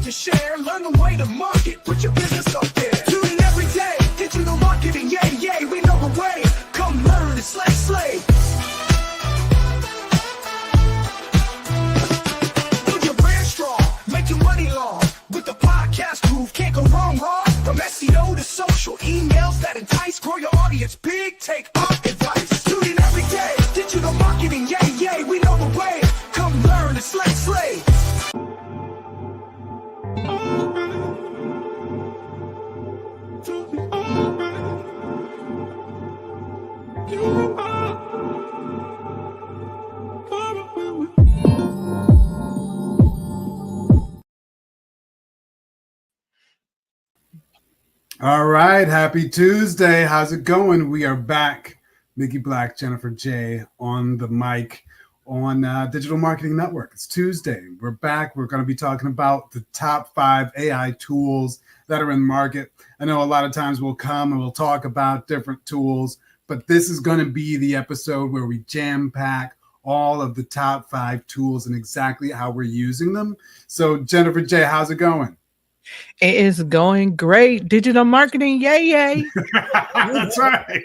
to share. Learn the way to market. Put your business up there. Tune in every day. Digital marketing, yay, yay. We know the way. Come learn and slay. Build your brand strong. Make your money long. With the podcast groove, can't go wrong. From SEO to social, emails that entice. Grow your audience big. Take our advice. Tune in every day. Digital marketing, yay, yay. We know the way. Come learn and slay. All right, happy Tuesday. How's it going? We are back. Nikki Black, Jennifer J on the mic on Digital Marketing NetWurk. It's Tuesday. We're back. We're going to be talking about the top 5 AI tools that are in the market. I know a lot of times we'll come and we'll talk about different tools, but this is going to be the episode where we jam-pack all of the top 5 tools and exactly how we're using them. So Jennifer J, how's it going? It is going great. Digital marketing, yay. That's right.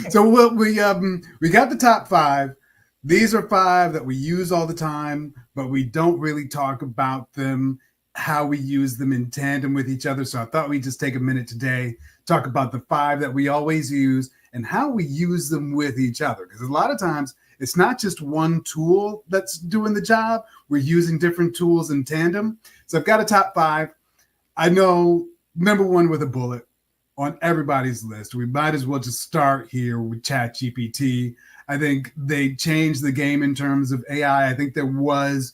So we got the top 5. These are 5 that we use all the time, but we don't really talk about them, how we use them in tandem with each other. So I thought we'd just take a minute today, talk about the 5 that we always use and how we use them with each other. Because a lot of times it's not just one tool that's doing the job. We're using different tools in tandem. So I've got a top 5. I know number 1 with a bullet on everybody's list. We might as well just start here with ChatGPT. I think they changed the game in terms of AI. I think there was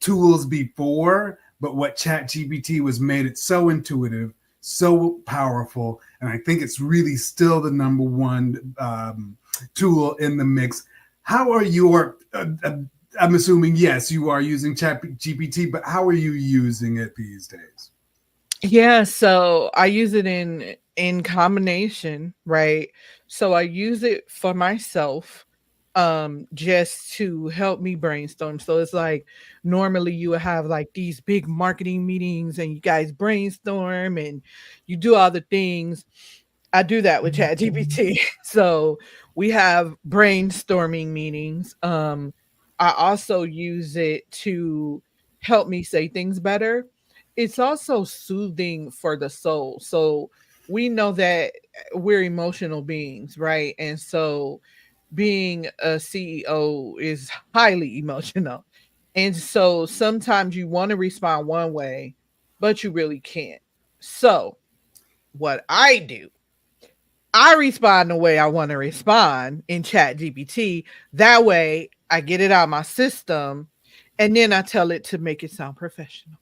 tools before, but what ChatGPT was made it so intuitive, so powerful, and I think it's really still the number 1 tool in the mix. How are you? I'm assuming, yes, you are using ChatGPT, but how are you using it these days? Yeah, so I use it in combination, right? So I use it for myself just to help me brainstorm. So it's like normally you would have like these big marketing meetings and you guys brainstorm and you do all the things. I do that with ChatGPT. So we have brainstorming meetings. I also use it to help me say things better. It's also soothing for the soul. So we know that we're emotional beings, right? And so being a CEO is highly emotional. And so sometimes you want to respond one way, but you really can't. So what I do, I respond the way I want to respond in ChatGPT. That way I get it out of my system and then I tell it to make it sound professional.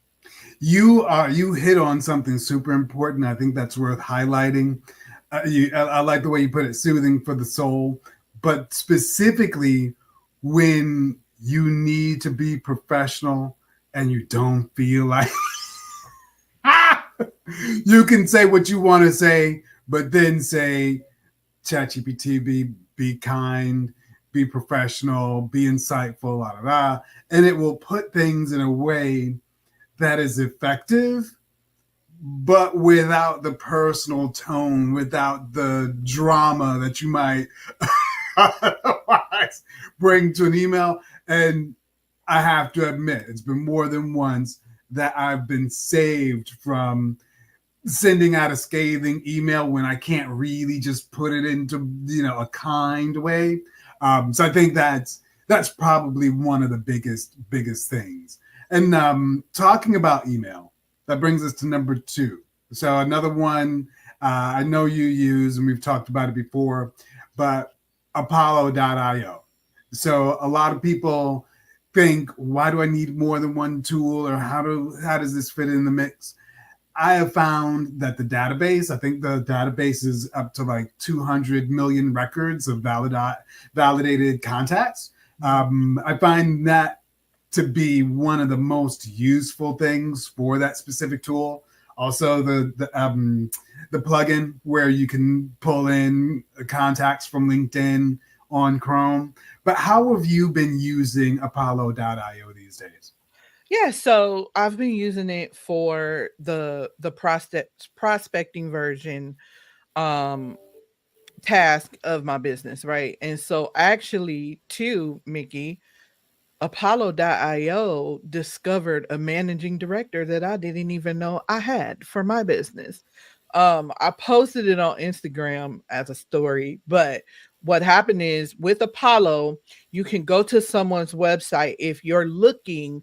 You hit on something super important. I think that's worth highlighting. I like the way you put it, soothing for the soul, but specifically when you need to be professional and you don't feel like you can say what you want to say, but then say, ChatGPT, be kind, be professional, be insightful, and it will put things in a way that is effective, but without the personal tone, without the drama that you might otherwise bring to an email. And I have to admit, it's been more than once that I've been saved from sending out a scathing email when I can't really just put it into, a kind way. So I think that's probably one of the biggest things. And talking about email, that brings us to number 2. So another one I know you use, and we've talked about it before, but Apollo.io. So a lot of people think, why do I need more than one tool, or how does this fit in the mix? I have found that the database, I think the database is up to like 200 million records of validated contacts. I find that to be one of the most useful things for that specific tool. Also, the plugin where you can pull in contacts from LinkedIn on Chrome. But how have you been using Apollo.io these days? Yeah, so I've been using it for the prospecting version um task of my business, right? And so actually too, Mickey, Apollo.io discovered a managing director that I didn't even know I had for my business. I posted it on Instagram as a story, but what happened is with Apollo, you can go to someone's website if you're looking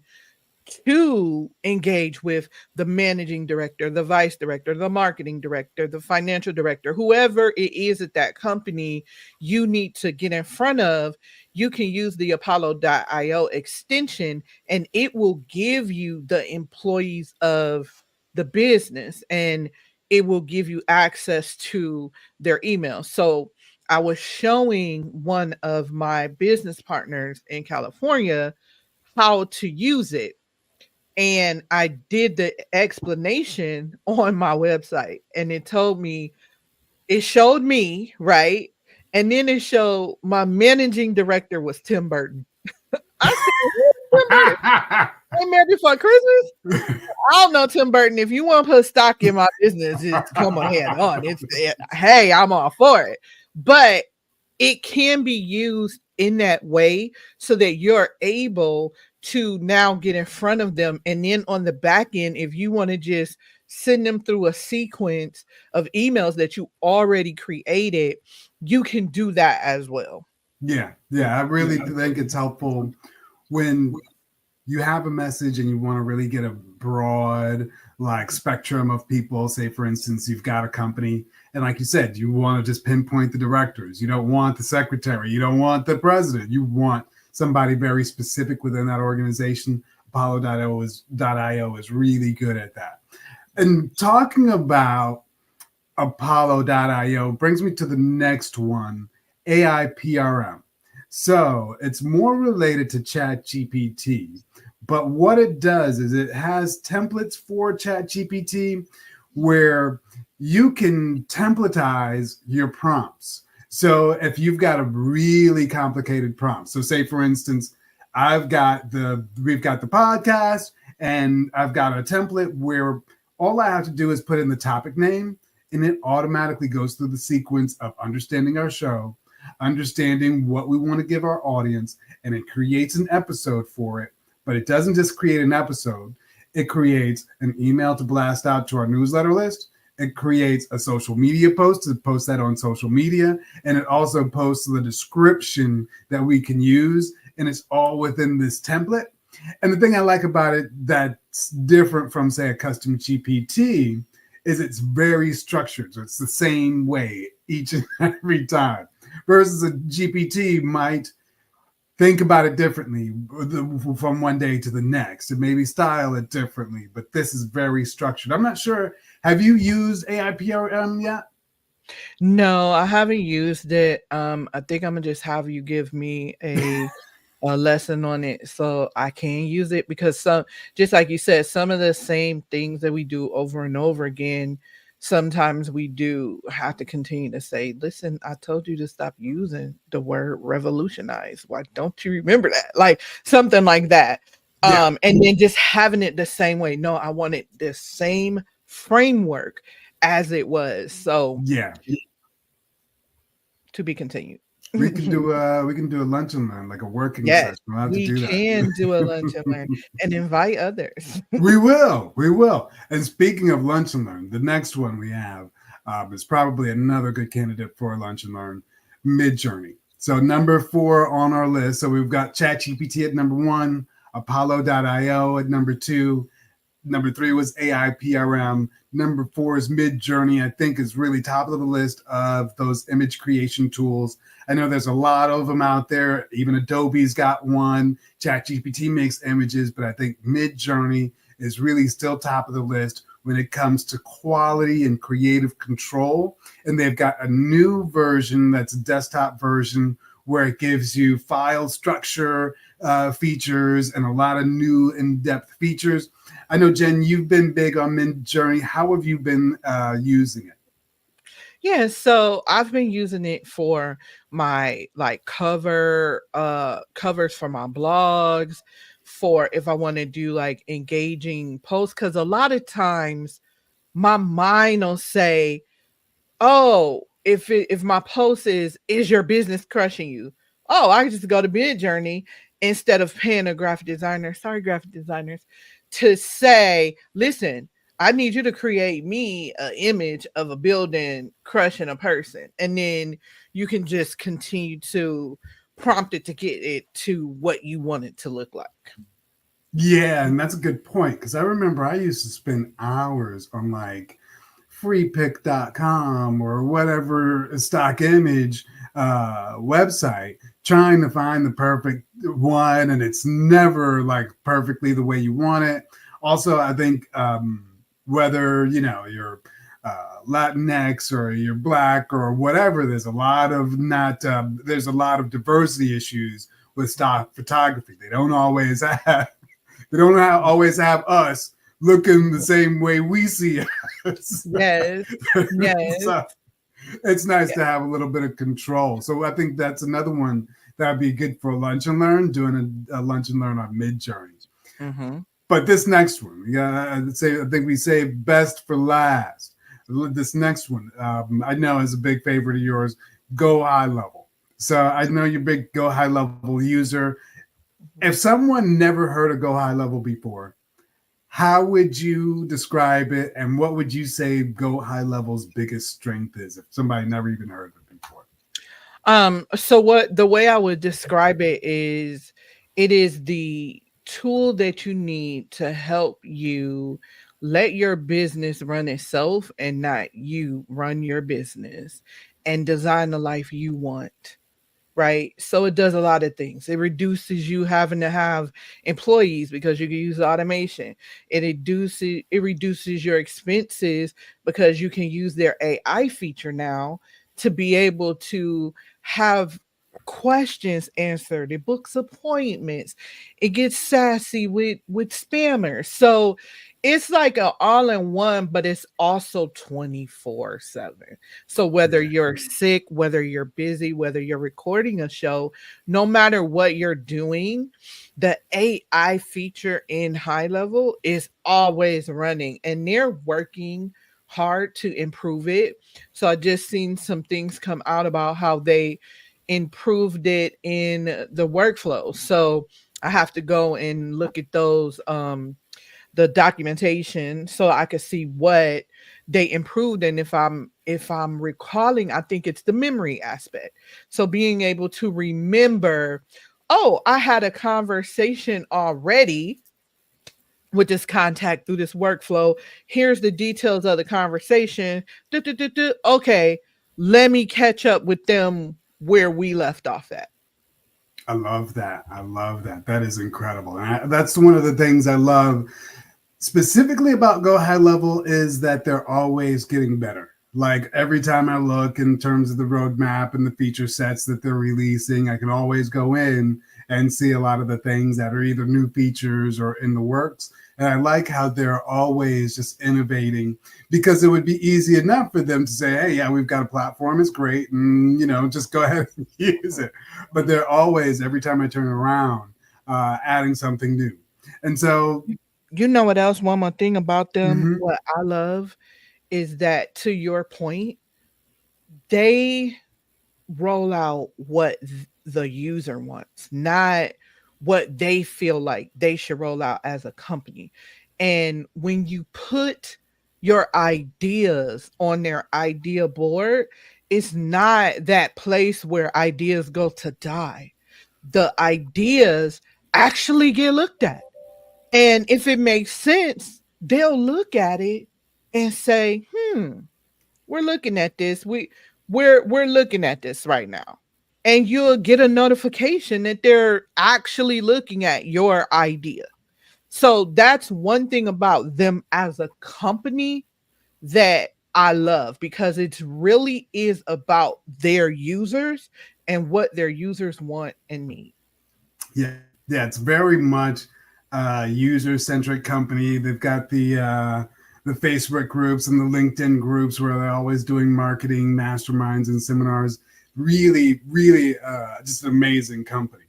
to engage with the managing director, the vice director, the marketing director, the financial director, whoever it is at that company you need to get in front of. You can use the Apollo.io extension and it will give you the employees of the business and it will give you access to their email. So I was showing one of my business partners in California how to use it, and I did the explanation on my website and it showed me, right? And then it showed my managing director was Tim Burton. I said, "Who's Tim Burton? Came here before Christmas? I don't know, Tim Burton. If you want to put stock in my business, it's come ahead on. Hey, I'm all for it. But it can be used in that way so that you're able to now get in front of them. And then on the back end, if you want to just send them through a sequence of emails that you already created, you can do that as well. Yeah, I really think it's helpful when you have a message and you want to really get a broad like spectrum of people. Say for instance you've got a company and like you said you want to just pinpoint the directors, you don't want the secretary, you don't want the president, you want somebody very specific within that organization. Apollo.io is really good at that. And talking about Apollo.io brings me to the next one, AIPRM. So it's more related to ChatGPT, but what it does is it has templates for ChatGPT where you can templatize your prompts. So if you've got a really complicated prompt, so say for instance, we've got the podcast and I've got a template where all I have to do is put in the topic name and it automatically goes through the sequence of understanding our show, understanding what we want to give our audience, and it creates an episode for it. But it doesn't just create an episode, it creates an email to blast out to our newsletter list. It creates a social media post to post that on social media. And it also posts the description that we can use. And it's all within this template. And the thing I like about it that's different from, say, a custom GPT is it's very structured. So it's the same way each and every time. Versus a GPT might think about it differently from one day to the next and maybe style it differently. But this is very structured. I'm not sure. Have you used AIPRM yet? No, I haven't used it. I think I'm gonna just have you give me a lesson on it so I can use it because some, just like you said, some of the same things that we do over and over again, sometimes we do have to continue to say, listen, I told you to stop using the word revolutionize. Why don't you remember that? Like something like that. Yeah. And then just having it the same way. No, I want it the same framework as it was. So Yeah. to be continued. We can do a lunch and learn, like a working Yes, session. We'll have to we do that. can do a lunch and learn and invite others. We will. And speaking of lunch and learn, the next one we have is probably another good candidate for a lunch and learn, Midjourney. So number 4 on our list. So we've got ChatGPT at number 1, Apollo.io at number 2. Number 3 was AIPRM. Number 4 is Midjourney. I think is really top of the list of those image creation tools. I know there's a lot of them out there. Even Adobe's got one. ChatGPT makes images, but I think Midjourney is really still top of the list when it comes to quality and creative control. And they've got a new version that's a desktop version where it gives you file structure features and a lot of new in-depth features. I know, Jen, you've been big on Midjourney. How have you been using it? Yeah, so I've been using it for my like covers for my blogs, for if I want to do like engaging posts, because a lot of times my mind will say, oh, if my post is your business crushing you? Oh, I can just go to Bid Journey instead of paying a graphic designer. Sorry, graphic designers, to say, listen, I need you to create me an image of a building crushing a person, and then you can just continue to prompt it to get it to what you want it to look like. Yeah, and that's a good point because I remember I used to spend hours on like freepick.com or whatever stock image website trying to find the perfect one, and it's never like perfectly the way you want it. Also, I think whether you're Latinx or you're black or whatever, there's a lot of diversity issues with stock photography. They don't always have us looking the same way we see us. Yes. Yes. So it's nice to have a little bit of control. So I think that's another one that would be good for lunch and learn, doing a lunch and learn on Midjourney. Mm-hmm. But this next one, I think we save best for last. This next one, I know is a big favorite of yours, Go High Level. So I know you're a big Go High Level user. If someone never heard of Go High Level before, how would you describe it, and what would you say Go High Level's biggest strength is if somebody never even heard of it before? So the way I would describe it is the tool that you need to help you let your business run itself and not you run your business, and design the life you want. Right. So it does a lot of things. It reduces you having to have employees because you can use automation. It reduces your expenses because you can use their AI feature now to be able to have questions answered. It books appointments. It gets sassy with spammers. So it's like an all-in-one, but it's also 24/7. So whether you're sick, whether you're busy, whether you're recording a show, no matter what you're doing, the AI feature in High Level is always running, and they're working hard to improve it. So I just seen some things come out about how they improved it in the workflow. So I have to go and look at those the documentation so I could see what they improved. And if I'm recalling, I think it's the memory aspect. So being able to remember, oh, I had a conversation already with this contact through this workflow. Here's the details of the conversation. Okay, let me catch up with them where we left off at. I love that. I love that. That is incredible. And that's one of the things I love specifically about Go High Level is that they're always getting better. Like every time I look in terms of the roadmap and the feature sets that they're releasing, I can always go in and see a lot of the things that are either new features or in the works. And I like how they're always just innovating, because it would be easy enough for them to say, hey, yeah, we've got a platform, it's great, and just go ahead and use it. But they're always, every time I turn around, adding something new. And so You know what else? One more thing about them, mhm, what I love is that, to your point, they roll out what the user wants, not what they feel like they should roll out as a company. And when you put your ideas on their idea board, it's not that place where ideas go to die. The ideas actually get looked at. And if it makes sense, they'll look at it and say, we're looking at this. We're looking at this right now. And you'll get a notification that they're actually looking at your idea. So that's one thing about them as a company that I love, because it really is about their users and what their users want and need. yeah, yeah, it's very much user-centric company. They've got the Facebook groups and the LinkedIn groups where they're always doing marketing masterminds and seminars. Really, really just an amazing company.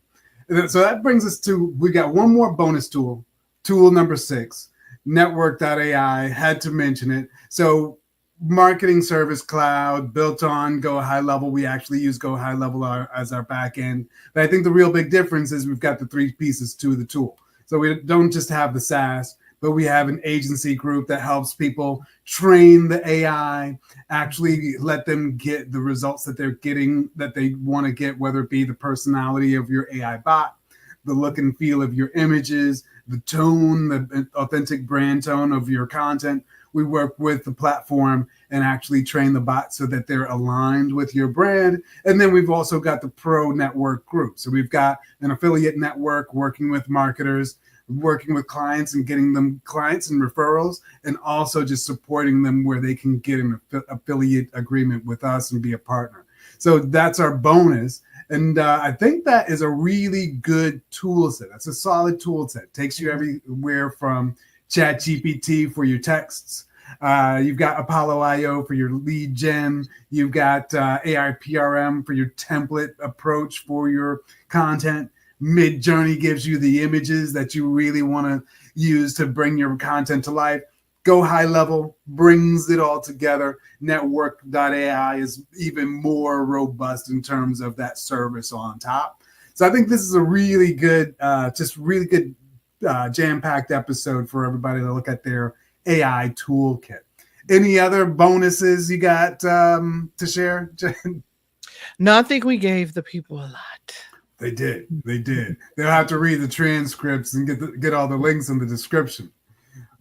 So that brings us to, we got one more bonus tool, tool number 6, network.ai. Had to mention it. So marketing service cloud built on Go High Level. We actually use Go High Level as our back end. But I think the real big difference is we've got the 3 pieces to the tool. So we don't just have the SaaS, but we have an agency group that helps people train the AI, actually let them get the results that they're getting, that they want to get, whether it be the personality of your AI bot, the look and feel of your images, the tone, the authentic brand tone of your content. We work with the platform and actually train the bot so that they're aligned with your brand. And then we've also got the pro network group. So we've got an affiliate network working with marketers, working with clients and getting them clients and referrals, and also just supporting them where they can get an affiliate agreement with us and be a partner. So that's our bonus. And I think that is a really good tool set. That's a solid tool set. Takes you everywhere from ChatGPT for your texts. You've got Apollo IO for your lead gen. You've got AIPRM for your template approach for your content. Midjourney gives you the images that you really want to use to bring your content to life. Go High Level brings it all together. Network.ai is even more robust in terms of that service on top. So I think this is a really good, jam-packed episode for everybody to look at their AI toolkit. Any other bonuses you got to share, Jen? No, I think we gave the people a lot. They did. They'll have to read the transcripts and get all the links in the description.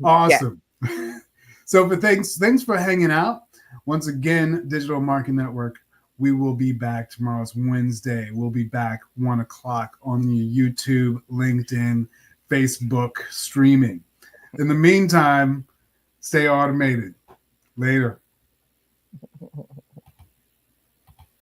Awesome. Yeah. So thanks for hanging out. Once again, Digital Marketing NetWurk, we will be back. Tomorrow's Wednesday. We'll be back 1 o'clock on your YouTube, LinkedIn, Facebook streaming. In the meantime, stay automated. Later.